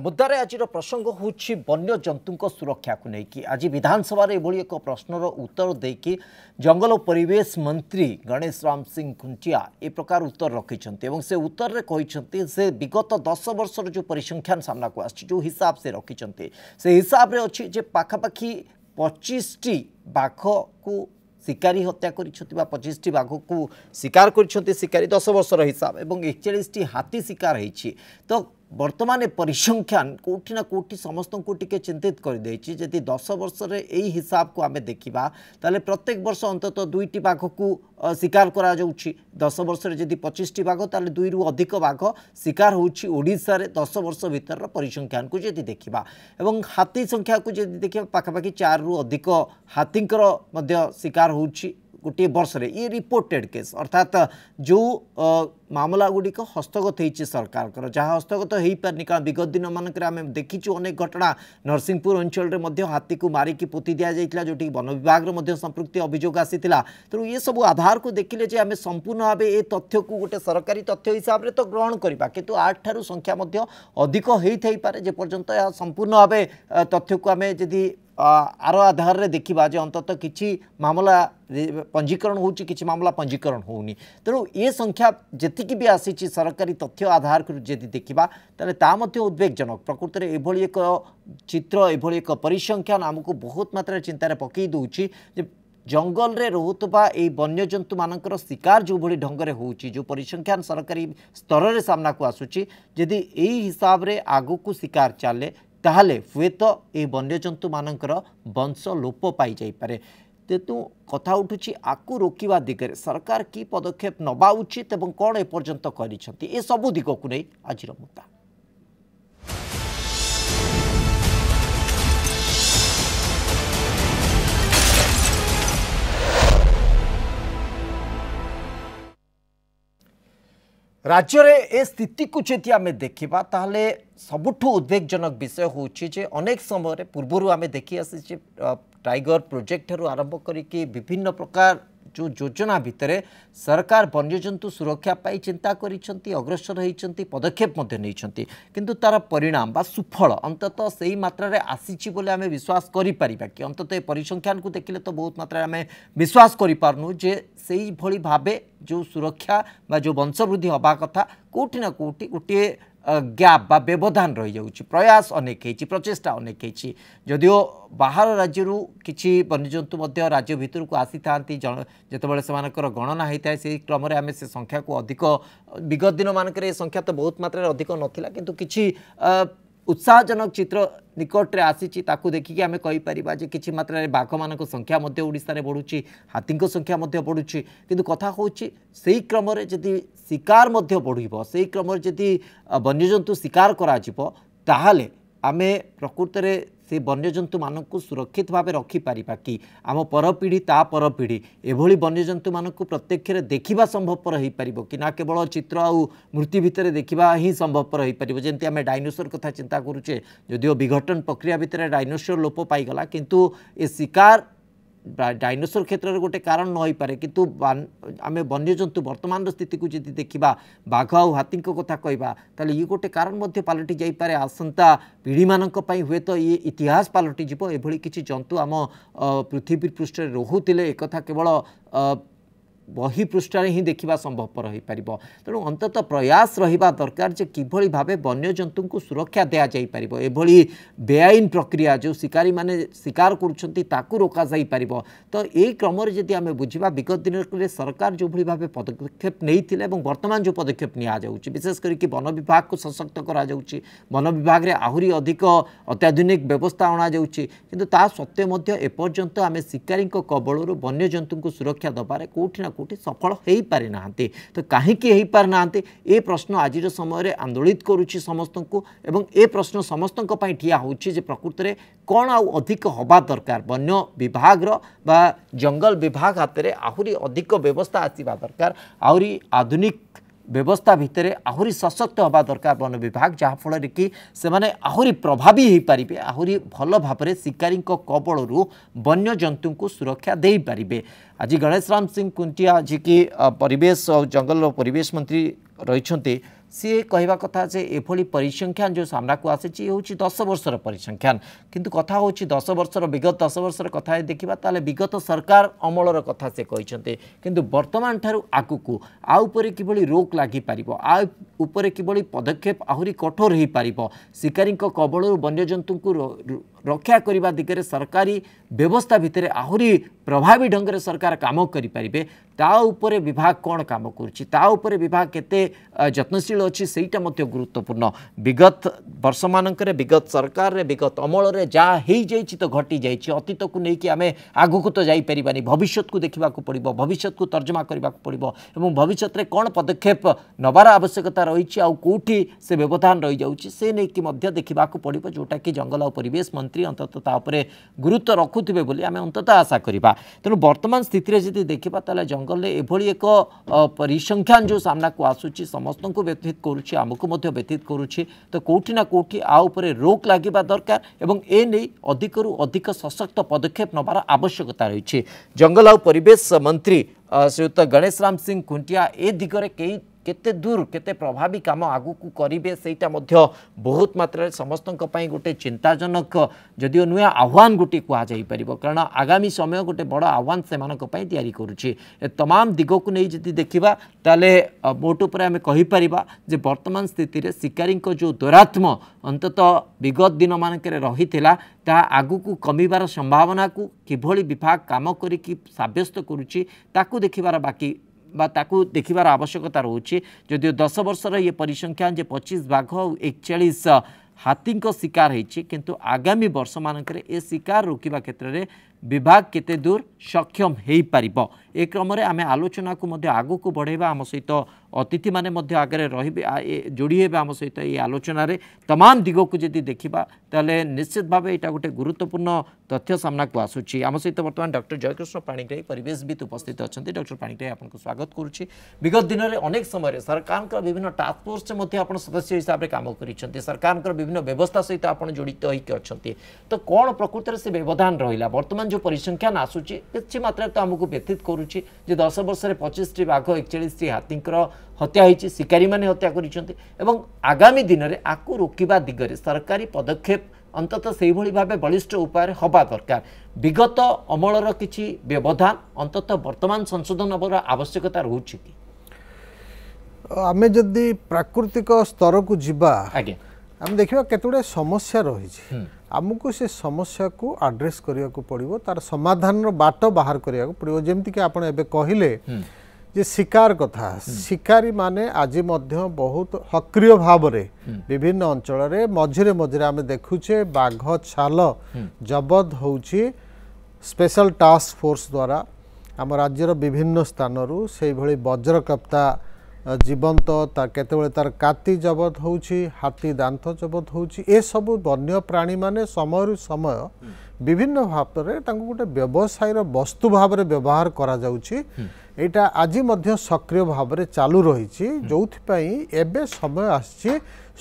मुद्दारे आज प्रसंग होछि वन्य जंतु सुरक्षा को लेकिन आज विधानसभा एभली एक प्रश्नर उत्तर देकी जंगल और परिवेश मंत्री गणेश राम सिंह खुंटिया ए प्रकार उत्तर रखिंट से उत्तर में कहते से विगत 10 वर्ष जो परिसंख्यान सामना को आछि जो हिसाब से रखिंट से हिसाब से अच्छी पाखापाखि 25टी बाघ को शिकारी हत्या कर 25टी बाघ को शिकार कर शिकारी 10 वर्षर हिसाब और 41टी हाथी शिकार होती तो वर्तमान परिसंख्यान कोठी ना कोठी समस्त को टिके चिंतित कर देछि जदि 10 वर्ष रे एही हिसाब को आमे देखिबा ताले प्रत्येक वर्ष अंतत 2टी बाघ को शिकार करा जाउछि 10 वर्ष रे जदि 25टी बाघ ताले 2 रु अधिक बाघ शिकार होछि ओडिसा रे 10 वर्ष भीतर परिसंख्यान को जदि देखिबा एवं हाथी संख्या को जदि देखिबा पाखापाखि 4 रु अधिक हाथींकर मध्य शिकार होछि गोटे वर्ष रे ये रिपोर्टेड केस अर्थात जो मामला गुड़िक हस्तगत होती सरकार जहाँ हस्तगत हो पारनी कारण विगत दिन मानक आम देखीचु अनेक घटना नरसिंहपुर अंचल में हाथी को मारिकी पोती दि जाइए जो वन विभाग संपृक्ति अभियोग आसीला तेणु ये सब आधार को देखिले जे आम संपूर्ण भाव ए तथ्य को गोटे सरकारी तथ्य हिसाब से तो ग्रहण करवा किंतु 8 ठारू संख्या अधिक होई पारे जे पर्यंत संपूर्ण भाव तथ्य को आम जदि आर आधार रे देखिबा जे अंतत किछि मामला पंजीकरण होछि किछि मामला पंजीकरण होउनी तेणु ये संख्या जेतिकी भी आसी सरकारी तथ्य आधार को जदि देखिबा ताले ता मध्ये उद्वेगजनक प्रकृति रे एभली एक चित्र एभली एक परिसंख्यान आमको बहुत मात्रा चिंतार पकई दउछि जे जंगल रे रहुतबा ए वन्यजंतु मानकर शिकार जो भली ढंग रे होउछि जो परिसंख्यान सरकारी स्तर रे सामना को आसुछि जदि एही हिसाब रे आगु को शिकार चले ताहले हुए तो ये वन्यजंतु मानकर वंश लोप पाई जाई पारे तेतु कथा उठुछि आकु रोकिबा दिगरे सरकार की पदक्षेप नबा उचित एवं कौन एपर्यंत करिसंती ए सबु दिग को नै आजिर मुद्दा। राज्य रे ए स्थिति को यदि आम देखा ताहले सबुठु उद्वेगजनक विषय होछि जे अनेक समय पूर्वर आम देखी आसी टाइगर प्रोजेक्ट आरंभ करिके विभिन्न प्रकार जो योजना भितर सरकार वन्यजंतु सुरक्षा पाई चिंता करिसंती अग्रसर होइसंती पदक्षेप मध्य नैसंती किंतु तार परिणाम बा सुफल अंततः सही मात्रा रे आसीछि बोले आमे विश्वास करि परिबा कि अंततः परिसंख्यान को देखिले तो बहुत मात्रा आमे विश्वास करि पारनु जे सही भली भाबे जो सुरक्षा बा जो वंशवृद्धि हबा कथा कोठी ना कोठी गोटे गैप बा व्यवधान रही जाउछि प्रयास अनेक होइछि प्रचेष्टा अनेक होइछि जदिओ बाहर राज्य किछि वन्यजंतु मध्य राज्य भितर को आसी थांती जेतेबेले सेमानकर गणना होता से क्रम रे आमे से संख्या को अधिक विगत दिन मानकर ये संख्या तो बहुत मात्रा अधिक नथिला किंतु किछि उत्साहजनक चित्र निकट रे आसीछि ताकू देखिकी आमे कहि परिबा जे किछि मात्रा रे बाघ मानक संख्या मध्य ओडिसा रे बढ़ुछि हाथी संख्या मध्य बढ़ुछि किंतु कथा होछि सेही क्रम रे जदि शिकार मध्य बढ़िबो सेही क्रम रे जदि वन्यजंतु शिकार करा जिवो ताहाले आमे प्रकृति रे से वन्यजंतु मानक को सुरक्षित भाव रखि पारिबा कि आम पर पीढ़ी ता पर पीढ़ी एभली वन्यजंतु मानक को प्रत्यक्ष देखा संभवपर हो पार कि ना केवल चित्र आउ मूर्ति भितर देखा ही संभवपर हो पार जमी आम डायनोसर कथा चिंता करुचे जदिओ विघटन प्रक्रिया भितर डायनोसर लोप पाईगला किंतु ए शिकार डायनोसर क्षेत्र में गोटे कारण न हो पारे किंतु आम वन्यजंतु वर्तमान स्थिति को जदि देखा बाघ आउ हाथी कथा कहवा ताले ये गोटे कारण मध्य पलटि जाई पारे आसंता पीढ़ी मानक पई हुए तो ये इतिहास पलटि जिवो एभली किछि जंतु आम पृथ्वी पृष्ठ रे रहुतिले एकथा केवल बही पृष्ठ ही देखा संभवपर हो पार तेणु अंततः प्रयास रहिबा दरकार जे किभली भाबे वन्यजंतु को सुरक्षा दिया जाई पारिबो एभली बेआईन प्रक्रिया जो शिकारी माने शिकार करुछंती ताकू रोका जाई पारिबो तो एई क्रम रे जदि आमे बुझिबा विगत दिन रे सरकार जो भली भाबे पदक्षेप नैथिले एवं वर्तमान जो पदक्षेप निया जाउछि विशेष करिकि वन विभाग को सशक्त करा जाउछि वन विभाग रे आहुरी अधिक अत्याधुनिक व्यवस्था अणा जाउछि किंतु ता सत्वे मध्य एपर्यंत आमे शिकारी कबळरू वन्यजंतु को सुरक्षा दबारे कोठी कोटी सफल हो पारि नांती तो कहीं हो पारि नांती ए प्रश्न आज समय आंदोलित करुच्ची समस्त को एवं ए प्रश्न समस्त ठिया होछि जे प्रकृति में कौन आउ अधिक हवा दरकार वन्य विभाग बा जंगल विभाग हाथ में आहुरी अधिक व्यवस्था आसवा दरकार आहुरी आधुनिक व्यवस्था भितर आहुरी सशक्त हवा दरकार वन विभाग जहाँफल कि सेमाने आहुरी प्रभावी हो पारे आहुरी भल भाव शिकारी कबलू वन्य जंतु को सुरक्षा दे पारे। आज गणेश राम सिंह खुंटिया जी की परिवेश और जंगल परिवेश मंत्री रही सी कहवा कथा जे एभली परिसंख्यान जो सामना को आसी हूँ 10 वर्षर परिसंख्यान किंतु कथा हूँ 10 वर्षर विगत 10 वर्षर कथा देखा ताले विगत सरकार अमलर कथा से कहते किंतु वर्तमान ठारू आगुक आउपरे किभली रोक लगी पारिबो आ उपरे किभली पदक्षेप आहुरी कठोर हो पार शिकारी कबल वन्यजंतु को रक्षा करने दिगरे सरकारी व्यवस्था भितर आहुरी प्रभावी ढंग से सरकार काम करें ता उपरे विभाग कौन काम करुच्ची ता उपरे विभाग केते यत्नशील अच्छी सेटा मध्य गुरुत्वपूर्ण विगत वर्ष मानक विगत सरकार रे विगत अमल रे जा ही जाइछि तो घटी जाइछि अतीत को लेकिन आम आगुक तो जाइपारानी भविष्य को देखा पड़ो भविष्य को तर्जमा करने पड़ो और भविष्य में कौन पदक्षेप नबार आवश्यकता रही कौटी से व्यवधान रही जाऊँगी से नहीं देखा पड़ो जोटा कि जंगल और परिवेश मंत्री अंततः तापर गुरुत्व रखुवे बोली आम अंततः आशा करवा तेणु वर्तमान स्थिति जब देखा ताले जंगल एभली एक परिसंख्यान जो सामना को आसूची समस्त को व्यथित करुच्ची आमको व्यथित करुच्ची तो कौटी ना कौटी आ उपरे रोक लगे दरकार एवं ए नहीं अधिकरू अधिक सशक्त पदक्षेप नबार आवश्यकता रही जंगल और परिवेश मंत्री श्रीयुत गणेश राम सिंह खुंटिया ए दिगरे कई केते दूर केते प्रभावी काम आगु को करिवे सेटा मध्य बहुत मात्रा समस्त गोटे चिंताजनक जदिओ नुआ आह्वान गोटे कह जाई परिबो कारण आगामी समय गोटे बड़ आह्वान से मानक पई तैयारी करुछि तमाम दिग को नहीं जदि देखिबा ताले मोट उपर आमे कहि परिबा जे वर्तमान स्थिति रे शिकारी जो दुरात्म अंततः विगत दिन मानकरे रहिथिला ता आगु को कमिबार संभावना को किभली विभाग काम करिकि साब्यस्त करुछि ताकू देखिबार बाकी बा ताकू देखिबार आवश्यकता रोचे जदिओ 10 वर्षर ये परिसंख्यान जे 25 बाघ 41 हाथी शिकार होती किंतु आगामी वर्ष मानक ए शिकार रोकवा क्षेत्र में विभाग केते दूर सक्षम हो पारिबो ए क्रम आम आलोचना को आगू को बढ़ेबा आम सहित अतिथि माने आगे रही जोड़ी हे आम सहित ये आलोचन तमाम दिग को जदि देखा ताले निश्चित भाव यहाँ गोटे गुरुत्वपूर्ण तथ्य सामना को आसूची आम सहित बर्तमान डॉक्टर जयकृष्ण पाणिग्राही परिवेशविद उपस्थित अच्छा डॉक्टर पाणिग्राही आपको स्वागत करुच्ची विगत दिन में अनेक समय सरकार विभिन्न टास्क फोर्स से सदस्य हिसाब से कम कर सरकार विभिन्न व्यवस्था सहित आप जड़ित होती तो कौन प्रकृत से व्यवधान रहा बर्तमान जो परिसंख्यान आसूची किसी मात्रा तो आमको व्यथित करुच्ची 10 वर्ष 25 बाघ 41 हाथी हत्या होती शिकारी मैंने हत्या कर आगामी दिन में आपको रोकवा दिगरे सरकारी पदक्षेप अंततः से भाव बलिष्ठ उपाय हवा दरकार विगत अमलर किसी व्यवधान अंततः वर्तमान संशोधन आवश्यकता रोचे कि आमे जदि प्राकृतिक स्तर को जीवा आम देखा केतुड़े समस्या रही आमको से समस्या को आड्रेस करने को पड़ो तार समाधान बाट बाहर करने को पड़ो जमती कि आप कहले जे शिकार कथा शिकारी माने आज मध्य बहुत सक्रिय भाव रे विभिन्न अंचल रे मझिरे मझिरे आम देखुचे बाघ छाल जबत होउची स्पेशल टास्क फोर्स द्वारा आम राज्यर विभिन्न स्थानरू से भली वज्रकप्ता जीवंत केतबेले तार काती जबत होउची हाथी दांत जबत होउची ए सब वन्य प्राणी माने समय समय विभिन्न भाव रे तांको गोटे व्यवसाय वस्तु भाव रे व्यवहार करा जाउची एटा आज मध्य सक्रिय भाव रे चालू रही जोथि एबे समय आछि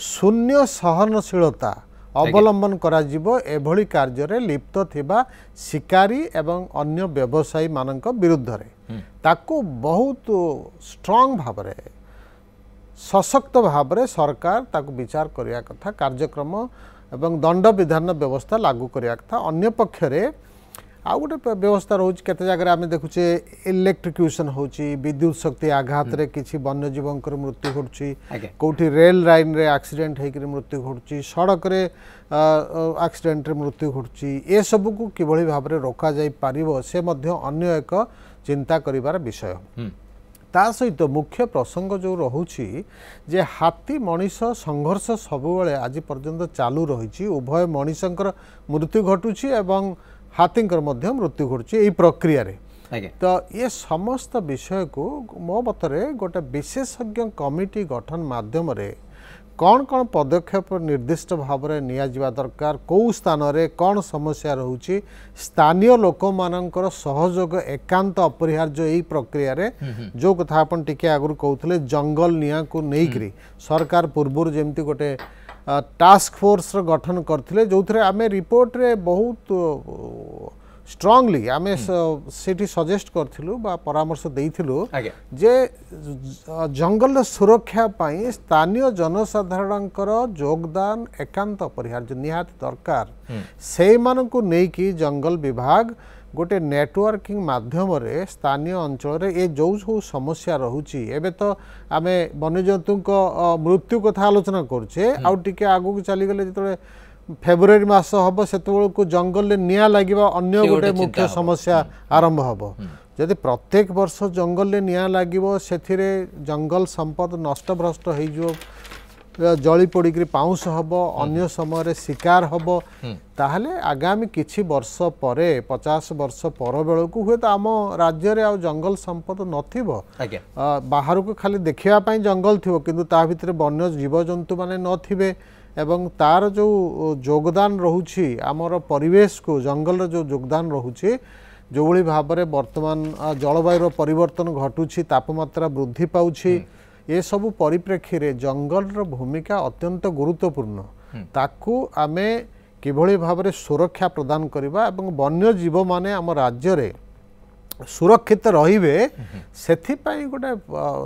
शून्य सहनशीलता अवलंबन करा जिवो एभली कार्य रे लिप्त थिबा शिकारी एवं अन्य व्यवसायी मानक विरुद्ध रे ताको बहुत स्ट्रांग भाव रे सशक्त भाव रे सरकार ताको विचार करिया कथा कार्यक्रम एवं दंड विधान व्यवस्था लागू करिया कथा अन्य पक्ष रे आ गोटे व्यवस्था रोच केते जगह आम देखुचे इलेक्ट्रिक्यूशन होची विद्युत शक्ति आघात रे किछि वन्यजीवंकर मृत्यु घटुची कोठी रेल लाइन रे एक्सीडेंट हेकरी मृत्यु घटुची सड़क रे एक्सीडेंट रे मृत्यु घटुची ए सब को किभली भाव रे रोका जाई पारिबो से मध्य अन्य एक चिंता करिवार विषय ता सहित मुख्य प्रसंग जो रहुची जे हाथी मनीष संघर्ष सबुबले आज पर्यंत चालू रही उभय मनीषंकर मृत्यु घटुची एवं हाथींकर मध्य मृत्यु घटुची एई प्रक्रिया रे तो ये समस्त विषय को मो मतरे गोटे विशेषज्ञ कमिटी गठन माध्यम रे कौन कौन पदक्षेप निर्दिष्ट भाव में निया दरकार कौ स्थान रे कौन समस्या रहुची स्थानीय लोक मानकर सहयोग एकांत अपरिहार्य यही प्रक्रिया रे जो कथा अपन टिके आगुर कहते जंगल निया को नहीं सरकार पूर्व जमती गोटे टास्क फोर्स गठन करथिले जो आमे रिपोर्ट रे बहुत स्ट्रांगली आमे सेठी सजेस्ट करथिलु बा परामर्श देइथिलु जे जंगल सुरक्षा पई स्थानीय जनसाधारणकर योगदान एकांत अपरिहार्य निहात दरकार से मानकु नै कि जंगल विभाग गोटे नेटवर्किंग माध्यम रे स्थानीय अंचल रे ए जो जो समस्या रहुची एबे तो आमे वन्यजंतु मृत्यु कथा आलोचना करछे आउ टिके आगु चली गले जतले फेब्रुआरी मास हम से जंगल निया लगे अन्य गोटे मुख्य समस्या आरंभ हम जदि प्रत्येक वर्ष जंगल निया लगे से जंगल संपद नष्टभ्रष्ट हो जली पड़ी पाउंस हम अन्य समय शिकार हम ताहले आगामी किछि वर्ष परे 50 वर्ष पर बेल को हुए तो आम राज्य रे आ जंगल संपद नथिबो बाहर को खाली देखिया जंगल थी किंतु ता भितर वन्य जीवजंतु माने नथिबे एवं तार जो योगदान रहुछि आमर परिवेश को जंगल जो योगदान रहुछि जो भली भाव में वर्तमान जलवायु परिवर्तन घटुछि तापमात्रा वृद्धि पाउछि ये सब परिप्रेक्षी रे जंगल रो भूमिका अत्यंत गुरुत्वपूर्ण ताकू आमे किभली भाव में सुरक्षा प्रदान करबा एवं वन्य जीव माने आम राज्य रे सुरक्षित रहिबे सेथिपाई गोटे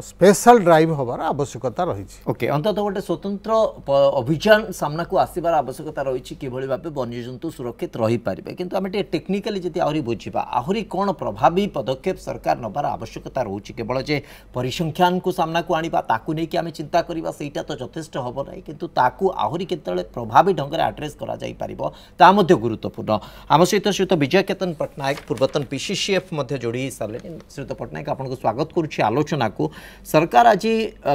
स्पेशल ड्राइव हबार आवश्यकता रही ओके अंततः गोटे स्वतंत्र अभियान सामना को आसबार आवश्यकता रही किभली भाबे वन्यजंतु सुरक्षित रही पारिबे किंतु आमे टेक्निकली जति आहुरी बुझिबा आहुरी कोन प्रभावी पदक्षेप सरकार नबार आवश्यकता रहुछि केवल जे परिसंख्यान को सामना को आनिबा ताकू नै कि आमे चिंता करिबा सेटा तो यथेष्ट हबो नै किंतु ताकू आहुरी केतले प्रभावी ढंग रे एड्रेस करा जाई पारिबो ता मध्ये गुरुत्वपूर्ण आम सहित विजय केतन पटनायक पूर्वतन पीसीसीएफ मध्ये जोड़ी सारे श्रीयुत पटनायक आपको स्वागत करुच्ची आलोचना को सरकार आज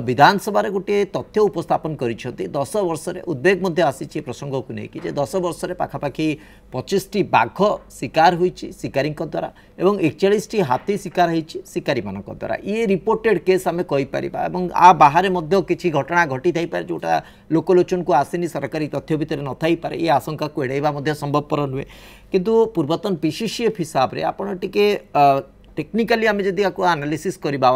विधानसभा गोटे तथ्य उपस्थापन कर 10 वर्ष उद्वेग मध्य आसी प्रसंग को लेकिन 10 वर्ष पाखापाखि 25टी बाघ शिकार होती शिकारी द्वारा एवं 41टी हाथी शिकार होती शिकारी मान द्वारा ये रिपोर्टेड केस आम कहीपर आ बाहर किसी घटना घटी थाईपे जोटा लोकलोचन को आसेनी सरकारी तथ्य भितर न थाईपे ये आशंका को एड़ाइबा संभवपर नुहे किंतु पूर्वतन पीसीसीएफ हिसाब से आपड़ टिके टेक्निकाली आम जदि एनालिसिस करबा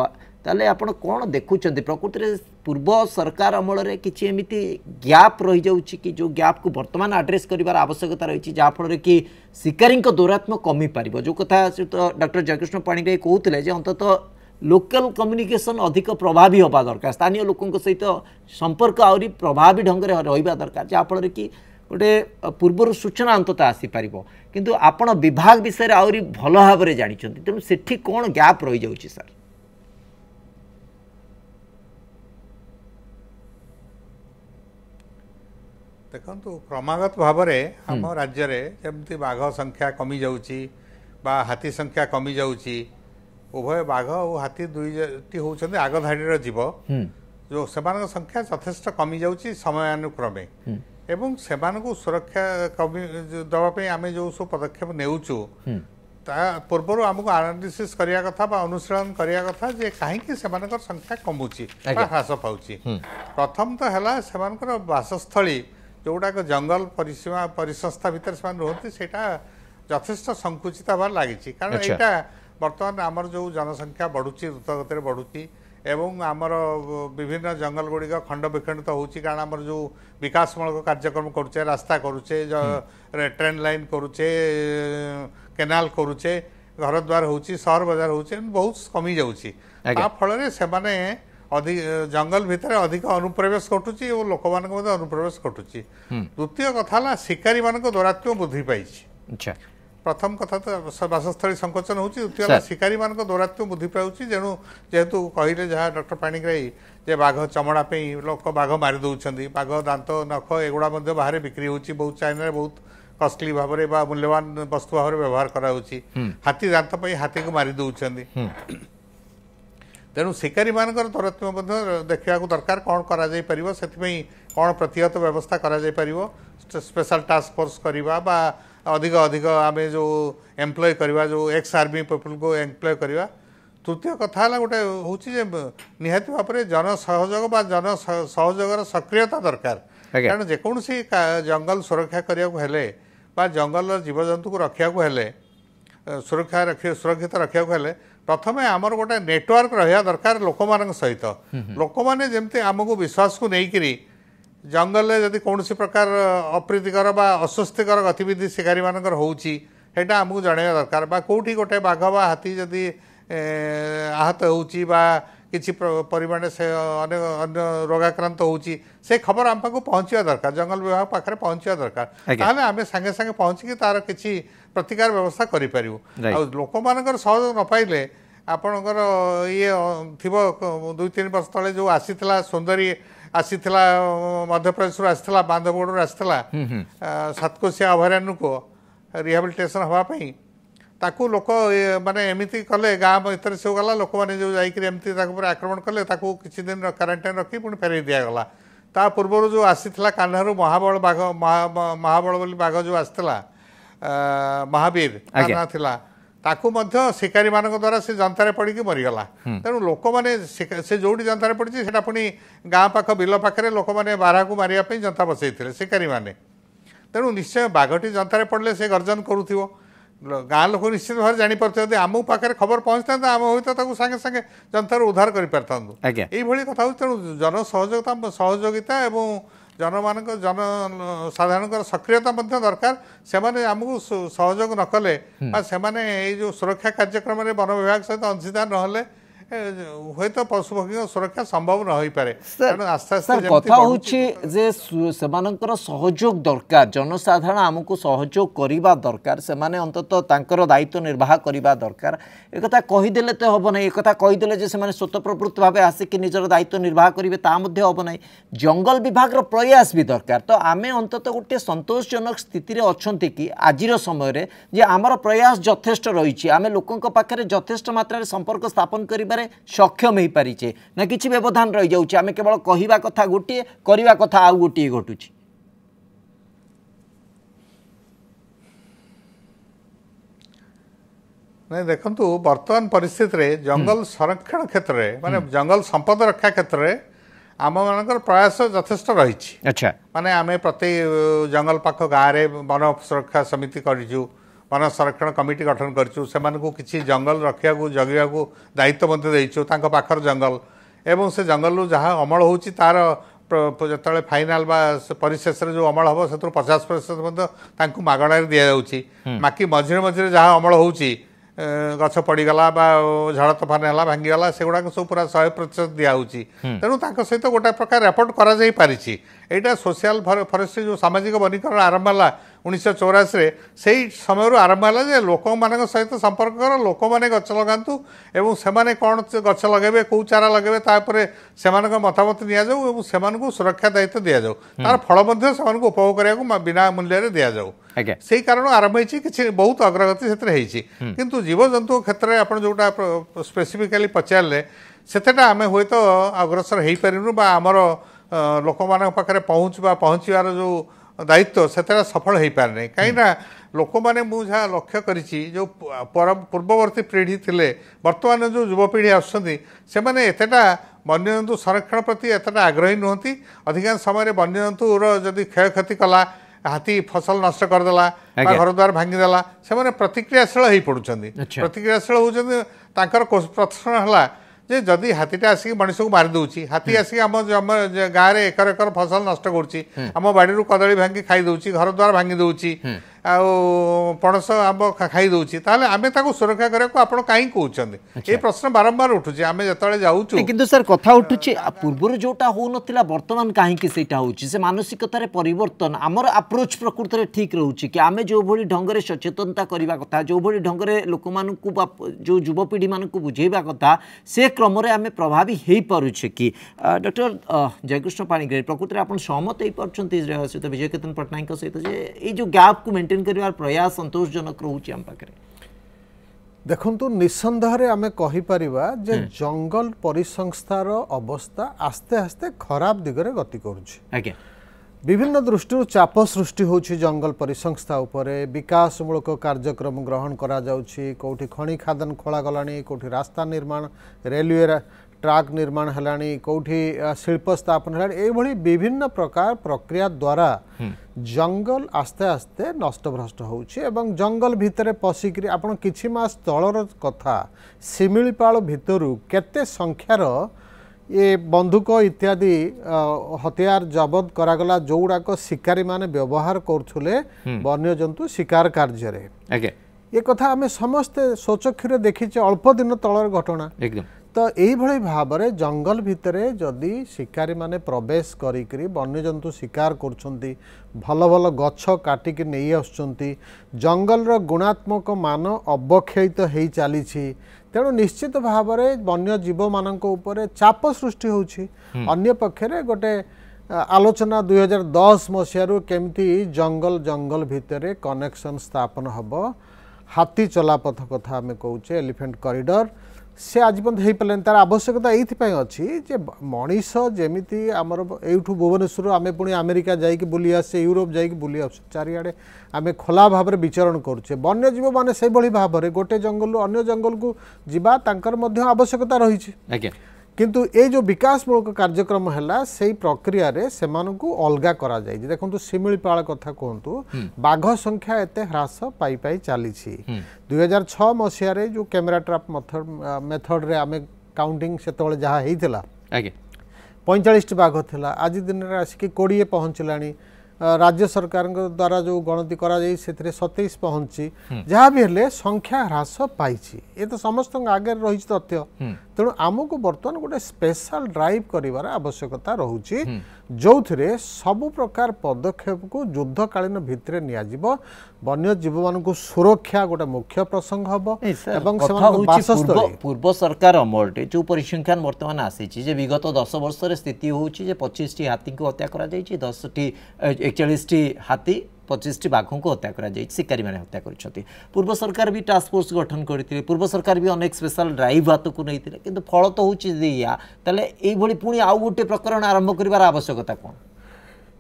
ताले आपण कौन देखुं प्रकृति में पूर्व सरकार अमल किसी एमती गैप रही जाऊँगी कि जो गैप को वर्तमान आड्रेस करार आवश्यकता रही जहाँफल कि शिकारी दौरात्म्य कमी पार जो कथा डॉक्टर जयकृष्ण पाणिग्राही कहते हैं अंततः लोकल कम्युनिकेशन अधिक प्रभावी होगा दरकार स्थानीय लोकों सहित संपर्क आहरी प्रभावी ढंग से रहा दरकार जहाँफल कि गोटे पूर्वर सूचना अंततः आसीपर किंतु आपण विभाग विषय आहरी भल भाव में जानी तेणु से कौन गैप रही जाऊँगी सर देखु क्रमागत भाव में आम राज्य में जमती बाघ संख्या कमी जाऊँगी हाथी संख्या कमी जाऊँगी उभय बाघ और हाथी दुईटी होती आग धाड़ी जीव जो से संख्या यथेष्ट कमी जाऊँगी समयानुक्रमे एवं से सुरक्षा कमी दवाई आम जो सब पदक्षेप नेउचु पूर्व आमको एनालिसिस करने कथा अनुशीलन करने कथा जे कहीं संख्या कमुची ह्रास पाऊँगी प्रथम तो है से बासस्थली जोटाक जंगल परिसीमा परिसंस्था भितर से रुहति से यथेष्ट संकुचित हबार लगी कारण यहाँ बर्तमान आमर जो जनसंख्या बढ़ुची द्रुतगति बढ़ुची एवं आमर विभिन्न जंगल गुड़िक खंड विखंडित होची कारण आमर जो विकासमूलक कार्यक्रम करुचे रास्ता करुचे ट्रेन लाइन करुचे केनाल करुचे घर द्वार होची सहर बाजार होची बहुत कमी जाऊँगी फल से अधिक जंगल भितर अधिक अनुप्रवेश घटुची और लोक मान अनुप्रवेश घटुची द्वितीय कथा शिकारी मान दौरात्म्य वृद्धि पाई प्रथम कथा तो बासस्थली संकोचन होची द्वितीय शिकारी मान दौरात्म्य वृद्धि पाऊँगी जेणु जेहेतु कहले जहाँ डॉक्टर पाणिग्राही जे बाघ चमड़ा लोक बाघ मारी दौरान बाघ दांत नख एगुड़ा बाहर बिक्री होची बहुत चाइना बहुत कस्टली भाव में मूल्यवान वस्तु भाव में व्यवहार कराऊँगी हाथी दांत हाथी को मारी दौरान तेणु शिकारी मान दौरात्म्य देखा दरकार कौन करा कौन प्रतिहत व्यवस्था करा स्पेशल टास्क फोर्स करवा अधिक अधिक आम जो एम्प्लॉय करवा जो एक्स आर्मी पीपल को एम्प्लॉय करवा तृतीय कथा गोटे हूँ निहाती भाव में जन सहयोग जन सहयोगर सक्रियता दरकार कारण जेकोसी जंगल सुरक्षा करने जंगल जीवजंतु को रखा सुरक्षित रखा प्रथम आमर गोटे नेटवर्क रहा दरकार लोक मान सहित लोक मैंने जमती आमको विश्वास को लेकिन जंगल में जदि कौन प्रकार अप्रीतिकर अस्वस्तिकर गतिविधि शिकारी मानकर होउची सेटा आमको जणैया दरकार बा कोठी गोटे बाघ बा हाथी जदि आहत होउची बा किसी परिमाण से अन्य रोगाक्रांत होउची से खबर आम पाखु पहुँचवा दरकार जंगल विभाग पाखे पहुँचवा दरकार ताहले आमे संगे संगे पहुँचिकी तार किसी प्रतिकार व्यवस्था करि परिबु लोक मानकर सहयोग न पाइले आपणकर ये थिबो 2-3 वर्ष तले जो आसीथिला सुंदरी आसीथिला मध्य प्रदेश आसीथिला बांधवगढ़ आसीथिला सातकोशिया अभयारण्य को रिहेबिलिटेशन हवा पई ताकू लोक माने एमती कले गाँ भीतर से गला लोक मैंने जो जामती आक्रमण कले किसी दिन क्वारंटाइन रखी पुणी फेर दिगला ता पूर्व जो आसीथिला कान्हारू महाबल बाघ महाबल बोली बाघ जो आसीथिला महावीर कान्हा थिला ताकू मध्य शिकारी मान द्वारा से जनतार पड़ी मरीगला तेणु लोक मैंने से जो जनतार पड़ी से पुणी गाँ पाख बिल पाखे लोक मैंने बारहा को मारे जनता बसई शिकारी मैंने तेणु निश्चय बाघटी जनतार पड़े से गर्जन करूथिबो गाँ लोक निश्चित भाव जापर आम पाखे खबर पहुँचता आम हो सागे सागे जनतार उद्धार कर कथा तेणु जन सहयोगिता एवं जन साधारण सक्रियता दरकार से आमको सहयोग नकले से जो सुरक्षा कार्यक्रम में वन विभाग सहित अंशीदार ना हुए तो पशुपक्षी सुरक्षा संभव न हो पारे आस्ते आस्ते कथा जे सहयोग दरकार जनसाधारण आमको सहयोग करने दरकार से अंततः तांकर दायित्व निर्वाह करने दरकार एक कहीदेले तो हम ना एक कहीदेले जे से स्वतःप्रवृत्त भाव आसिक निजर दायित्व निर्वाह करेंगे हम ना जंगल विभाग प्रयास भी दरकार तो आमे अंततः गोटे संतोषजनक स्थिति अच्छा कि आज समय जे आमर प्रयास यथेष्ट रही आम लोकों पाखे यथेष्ट मात्रा संपर्क स्थापन कर सक्षम हो पारिचे ना किसी व्यवधान रही जाऊँ आम केवल कहवा कथा गोटे करवा कथा आउ गोटे घटू नहीं देखंतु वर्तमान परिस्थिति रे जंगल संरक्षण क्षेत्र में माने जंगल संपद रक्षा क्षेत्र में आम मान प्रयास यथेष्ट रही अच्छा माने आमे प्रति जंगल पाख गाँव में वन सुरक्षा समिति करूँ वन संरक्षण कमिटी गठन करूँ से किसी जंगल रखा जगह को दायित्व देचु पाखर जंगल एवं से जंगल जहाँ अमल होची तार जो फाइनाल परिशेष जो अमल हम से 50% मागणार दि जाऊँगी बाकी मझे मझे जहाँ अमल होची गछ पड़गला झाड़ तोफान है भांगीगला से गुड़ाक सब पूरा 100% दिखाऊँगी तेणु सहित गोटे प्रकार रेपोर्ट कर यहाँ सोशल फरेस्ट्री जो सामाजिक वनीकरण आरंभ है 1984 से समय आरंभ है लोक मान सहित संपर्क कर लोक मैंने गच लगातु एवं से कौन गच लगे कौ चारा लगे से मतामत नि से सुरक्षा दायित्व दि जाऊ तार फल से उपभोग करने बिना मूल्य दि जाऊ से कारण आरंभ हो बहुत अग्रगति से किंतु जीवजंतु क्षेत्र में आप जोटा स्पेसिफिकाली पचारे से आम हूँ तो अग्रसर हो पारूँ आमर लोक मान पाखे पहुँचार जो दायित्व से सफल हो पारे कहीं लोक मैंने मुझे लक्ष्य करी जो पूर्ववर्ती पीढ़ी थिले वर्तमान जो युवपीढ़ी आसटा वन्यजंतु संरक्षण प्रति एतटा आग्रही नुहति अधिकांश समय वन्यजंतुर जदि क्षय क्षति कला हाथी फसल नष्ट करदेला घर द्वार भांगीदेला से प्रतिक्रियाशील हो पड़ुंट प्रतिक्रियाशील होती प्रश्न है जे जदि हाथीटा आसिक मनीष को मारी दूची हाथी आसिक आम गाँव में एकर एकर फसल नष्ट करुच्ची बाड़ी कदली भांगी खाई दूची घर द्वार भांगी दूची पणस आंब खाई दूची ताले आमे ताको सुरक्षा करे को आपण काई कहउछन्ते ए प्रश्न बारंबार उठुची आमे जतळे जाउछु किंतु सर कथा उठुची पूर्वर जोटा हो नथिला वर्तमान काहे कि सेटा होउची से मानसिकता रे परिवर्तन हमर अप्रोच प्रकृति रे ठीक रहउची कि आमे जो भली ढंग रे सचेतनता करबा कथा जो भली ढंग रे लोक मान को जो युवपीढ़ी मान को बुझेबा कथा से क्रम रे आमे प्रभावी हेई पारुछे कि डॉक्टर जयकृष्ण पाणिग्राही प्रकृति रे आपण सहमत हेई पारछन्ती सहित विजय केतन पटनायक सहित जे ए जो गैप को मेंटेन करिवार प्रयास संतोषजनक रहउची हम पाखरे देखंतु निसंदेह आमे कहि परिबा जे जंगल परिसंस्थार अवस्था आस्ते आस्ते खराब दिगरे गति करूछि आज्ञा विभिन्न दृष्टि चाप सृष्टि होछि जंगल परिसंस्था उपरे विकासमूलक कार्यक्रम ग्रहण करा जाउछि कोठी खनि खादन खोला गलानी कोठी रास्ता निर्माण रेलवे ट्राक निर्माण हलानी कोठी शिल्प स्थापन हलानी ए भली विभिन्न प्रकार प्रक्रिया द्वारा जंगल आस्ते आस्ते नष्ट भ्रष्ट होउछि एवं जंगल भितरे पसिकरी आपण किछि मास तळर कथा सिमिलीपाल भितरु केते संख्यार ये बंदूक इत्यादि हथियार जबत करागला जोड़ाक शिकारी माने व्यवहार करथुले वन्यजंतु शिकार कार्य ये कथा आम समस्ते सोचक्षुरे देखीचे अल्प दिन तलर घटना एकदम तो यही भाव में जंगल भितर जदि शिकारी माने प्रवेश करी वन्यजंतु शिकार करुँच भल भल गछ काटिक नहीं आसुँच जंगल गुणात्मक मान अवक्षयित हो चली तेणु निश्चित भाव में वन्य जीव मान चाप सृष्टि होछि अन्य पक्षरे गोटे आलोचना 2010 मसीह केमती जंगल जंगल भितर कनेक्शन स्थापन हब हाथी चलापथ कथा आम कौचे एलिफेंट कॉरिडोर से आज हो पारे तार आवश्यकता ये अच्छी जे मनीष जमीती आमर यूठू भुवनेश्वर आम पुणी अमेरिका जाइक बुली आसे यूरोप जाइक बुली आस चारिआडे आम खोला भाव में विचरण करुचे वन्यजीव मैंने से भाव में गोटे जंगल अन्य जंगल को जीवा तांकर मध्य आवश्यकता रही किंतु ये जो विकासमूलक कार्यक्रम है से प्रक्रिया रे सेमानकु अलगा करा जाय देखंतु शिमिलीपाल कथा कहतु बाघ संख्या एते ह्रास पाई पाई चली 2006 मसीह रे जो कैमरा ट्रैप मेथड रे आमे काउंटिंग सेतबेले जहा हेइथिला 45 बाघ थिला आज दिन रे आसिक 20 पहुंचलानी राज्य सरकार द्वारा जो गणति करा जाई सेथरे 27 पहुंची जहाँ भी हेले संख्या ह्रास पाई ये तो समस्त आगे रही तथ्य तेणु आमको बर्तमान गोटे स्पेशल ड्राइव करिवार आवश्यकता रहुची जो थे सबु प्रकार पदक्षेप को युद्धकालीन भितर नियाजिब वन्य जीव मान सुरक्षा गोटे मुख्य प्रसंग हम पूर्व सरकार अमल जो परिसंख्यान बर्तमान आसी विगत 10 वर्ष स्थिति हूँ 25 टी हाथी को हत्या करा 41 टी हाथी 25 टी बाघों को हत्या करा शिकारी मैंने हत्या कर पूर्व सरकार भी टास्क फोर्स गठन करते पूर्व सरकार भी अनेक स्पेशल ड्राइव हाथ को नहीं कि फल तो होली पुणी आउ गोटे प्रकरण आरंभ कर आवश्यकता कौन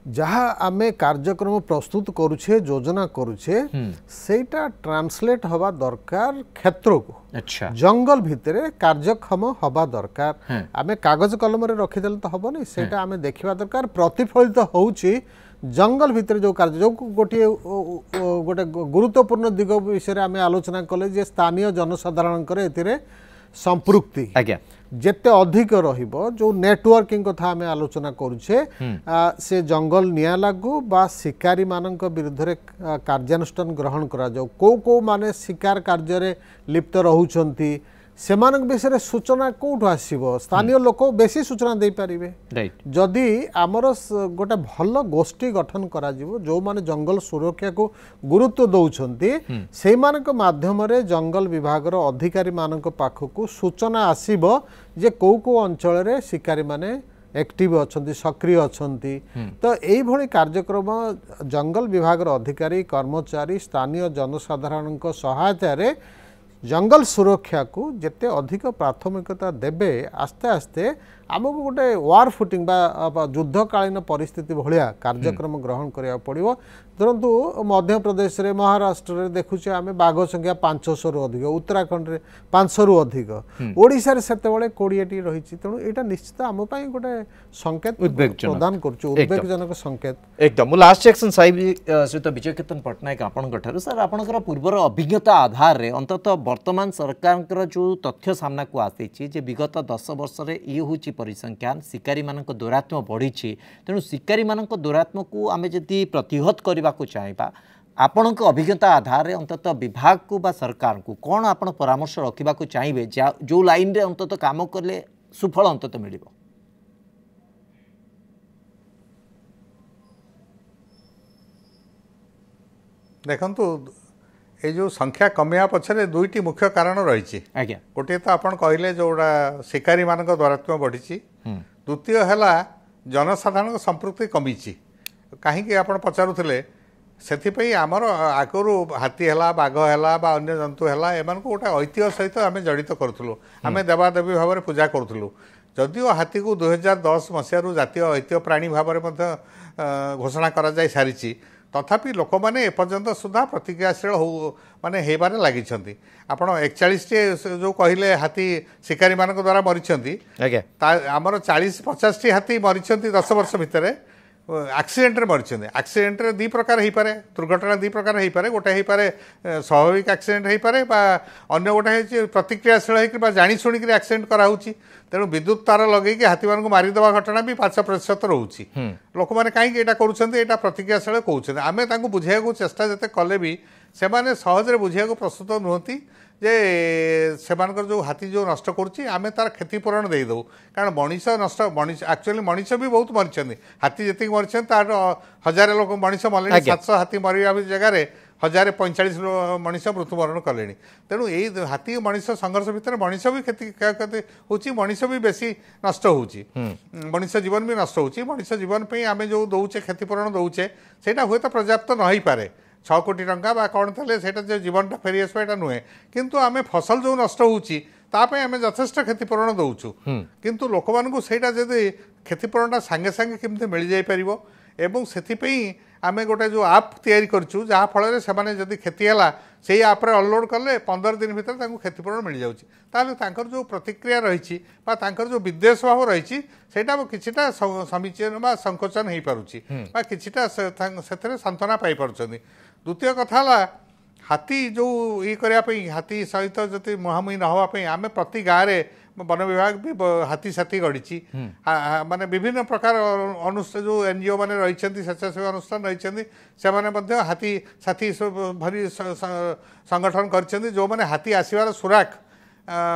जहाँ आमे कार्यक्रम प्रस्तुत करुछे योजना करुछे सेटा ट्रांसलेट हवा दरकार क्षेत्र को अच्छा जंगल भितर कार्यक्षम हवा दरकार आमे कागज कलम रे रखिदेले तो हबनी सेटा आमे देखिबा दरकार प्रतिफलित होउची जंगल भितर जो कार्य जो गोटे गोटे गुरुत्वपूर्ण दिग विषय आमे आलोचना कले जे स्थानीय जनसाधारण एतिरे संपृक्ति आज्ञा जेते अधिक रहिबो जो नेटवर्किंग कथा आमे आलोचना करुछे से जंगल निया लागू बा शिकारी मानक विरुद्ध रे कार्यानुष्ठान ग्रहण करा जाऊ को माने शिकार कार्य रे लिप्त रहुचंती सेमानक विषय सूचना कौटू आसो स्थानीय लोक बेसी सूचना दे पारे जदि आमर गोटे भल गोष्ठी गठन करा जो माने जंगल सुरक्षा को गुरुत्व दौरान से माध्यम जंगल विभाग अधिकारी मानक पाखक सूचना आसीबो जे को अंचल रे शिकारी माने एक्टिव अच्छा सक्रिय अच्छा तो यही कार्यक्रम जंगल विभाग अधिकारी कर्मचारी स्थानीय जनसाधारण सहायता रे जंगल सुरक्षा को जिते अधिक प्राथमिकता देबे आस्ते आस्ते आमको गोटे वार फुटिंग बा युद्धकालीन परिस्थिति भाया कार्यक्रम ग्रहण करा पड़ो धरतु मध्य प्रदेश रे महाराष्ट्र रे देखुचे आमे बाघ संख्या 500 रु अधिक उत्तराखंड रे 500 रु अधिक ओडिसा रे सेतेबेले 20 टी रहिछि तेणु एटा निश्चित आम पई गोटे संकेत प्रदान करछु उद्वेगजनक संकेत एकदम लास्ट सेक्शन साहिब सहित विजय केतन पटनायक आपनक ठारू सर आपनकर पूर्वर अभिज्ञता आधार रे अंततः वर्तमान सरकार जो तथ्य सामना को आसी जे विगत 10 वर्ष रे ये होछि परिसंख्यान शिकारी मानक दुरात्म बढ़ी तेणु शिकारी मानक दुरात्म को आमे जदि प्रतिहत करने को चाहिए आपण अभिज्ञता आधार अंततः विभाग को बा सरकार को कौन आप परामर्श रखा चाहिए जो लाइन रे अंततः काम कले सुफल अंततः मिल देखंतु ये जो संख्या कमिया पछरे दुईटी मुख्य कारण रही गोटे तो आपन कहले जोड़ा शिकारी मानक द्वारात्म बढ़ी द्वितीय है जनसाधारण संपृक्ति कमी कहीं आप पचारुले से आमर आगु हाथी है बाघ है बा अन्य जंतु है एम गोटे ऐतिह्य सहित आम जड़ित करूँ आम देवादेवी भाव में पूजा करूँ जदिओ हाथी को 2010 मसीह जातीय ऐतिह्य प्राणी भाव में घोषणा करा जाय सारी तथापि लोक मैंने एपर्यंत सुधा प्रतिक्रियाशील हो माने हेबारे लगी आपड़ 41 जो कहले हाथी शिकारी मान द्वारा मरी आमर 40-50 टी हाथी मरी 10 वर्ष भितर एक्सीडेंट रे मरी एक्सीडेंट रे दी प्रकार हो पारे दुर्घटना दी प्रकार हो पारे गोटे हो पारे स्वाभाविक एक्सीडेंट हो पारे अन्य गोटे प्रतिक्रियाशील होकर जाणी शुणिक एक्सीडेंट कराऊँच तेणु विद्युत तार लगे हाथी मान मारिदेवा घटना भी 5% रोचे लोक मैंने कहीं यहाँ करुँचा प्रतिक्रियाशील कहते आम बुझे चेष्टा जिते कले भी से सहजरे बुझा प्रस्तुत नुहति जे से जो हाथी जो नष्ट करें तार क्षतिपूरण देदे कारण मनीष नष्ट मनीष एक्चुअली मनीष भी बहुत मरी हाथी जी मरी तार 1000 लोक मनीष मले 700 हाथी मरवा जगह 1045 मनीष मृत्युवरण कले तेणु यही हाथी मनीष संघर्ष भितर मनीष भी क्षति होची मनीष भी बेसी नष्ट होची मनीष जीवन भी नष्ट होची मनीष जीवन पे आमे जो दौचे क्षतिपूरण दौचे सेटा हुए तो पर्याप्त न हो पारे 6 कोटी टंका बा कौन थे जो जीवनटा फेरी आसवा नुहे किंतु आमे फसल जो नष्ट होची तापे आमे यथेष्ट क्षतिपूरण दौचु किंतु लोक मानकु सेटा जदि क्षतिपूरणटा सांगे सांगे केमते मिल जाई परिबो एवं सेथिपई आमे गोटे जो आप तैयारी करछु जहाँ फल से जदि क्षति है से आप्रे अनलोड कले 15 दिन भीतर क्षतिपूरण मिल जाउची ताले तांकर जो प्रतिक्रिया रही जो विद्वेष भाव रही किछिटा समीचीन बा संकोचन हो पारुची बा किछिटा से सांत्वना पाई पारुछंदी। द्वितीय कथा हाथी जो ये करने हाथी सहित जति मुहांमुही न होगापी आम प्रति गाँव में वन विभाग भी हाथी साथी गढ़ी माने विभिन्न प्रकार अनुष्ठान जो एनजीओ मैंने रही स्वेच्छासेवी अनुष्ठान रही से हाथी साथी भरी संगठन कर जो मैंने हाथी आसबार सुराक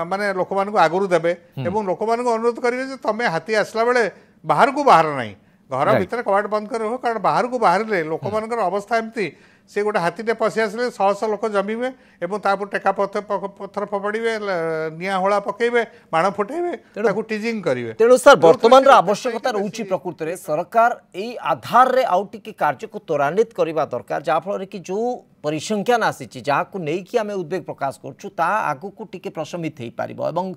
माने लोक मान आगुरी देवे और लोक मान अनुरोध करेंगे तुम हाथी आसला बेले बाहर को बाहर ना घर भितर कबाट बंद कर कारण बाहर को बाहर लोक मान अवस्था एमती से गोटे हाथीटे पशि आसले 100 लोक जमीबे और तापर टेका पत्थर फोपाड़े निआ होला पकेबे बाण फुटेबे टीजिंग करेंगे। तेणु सर वर्तमान आवश्यकता रोची प्रकृति में सरकार यही आधार रे आउ टिके कार्य को त्वरान्वित करने दरकार जहाँफल कि जो परिसंख्यान आसी जहाँ को लेकिन आम उद्वेग प्रकाश करूँ आगू को टिके प्रशमित हो पार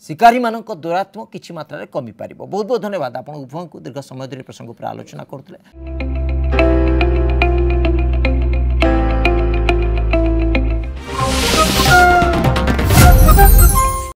शिकारी मानक दुरात्म किछि मात्रा रे कमी पारिबो। बहुत बहुत धन्यवाद आप उभय को दीर्घ समय धरी प्रसंग पर आलोचना करते।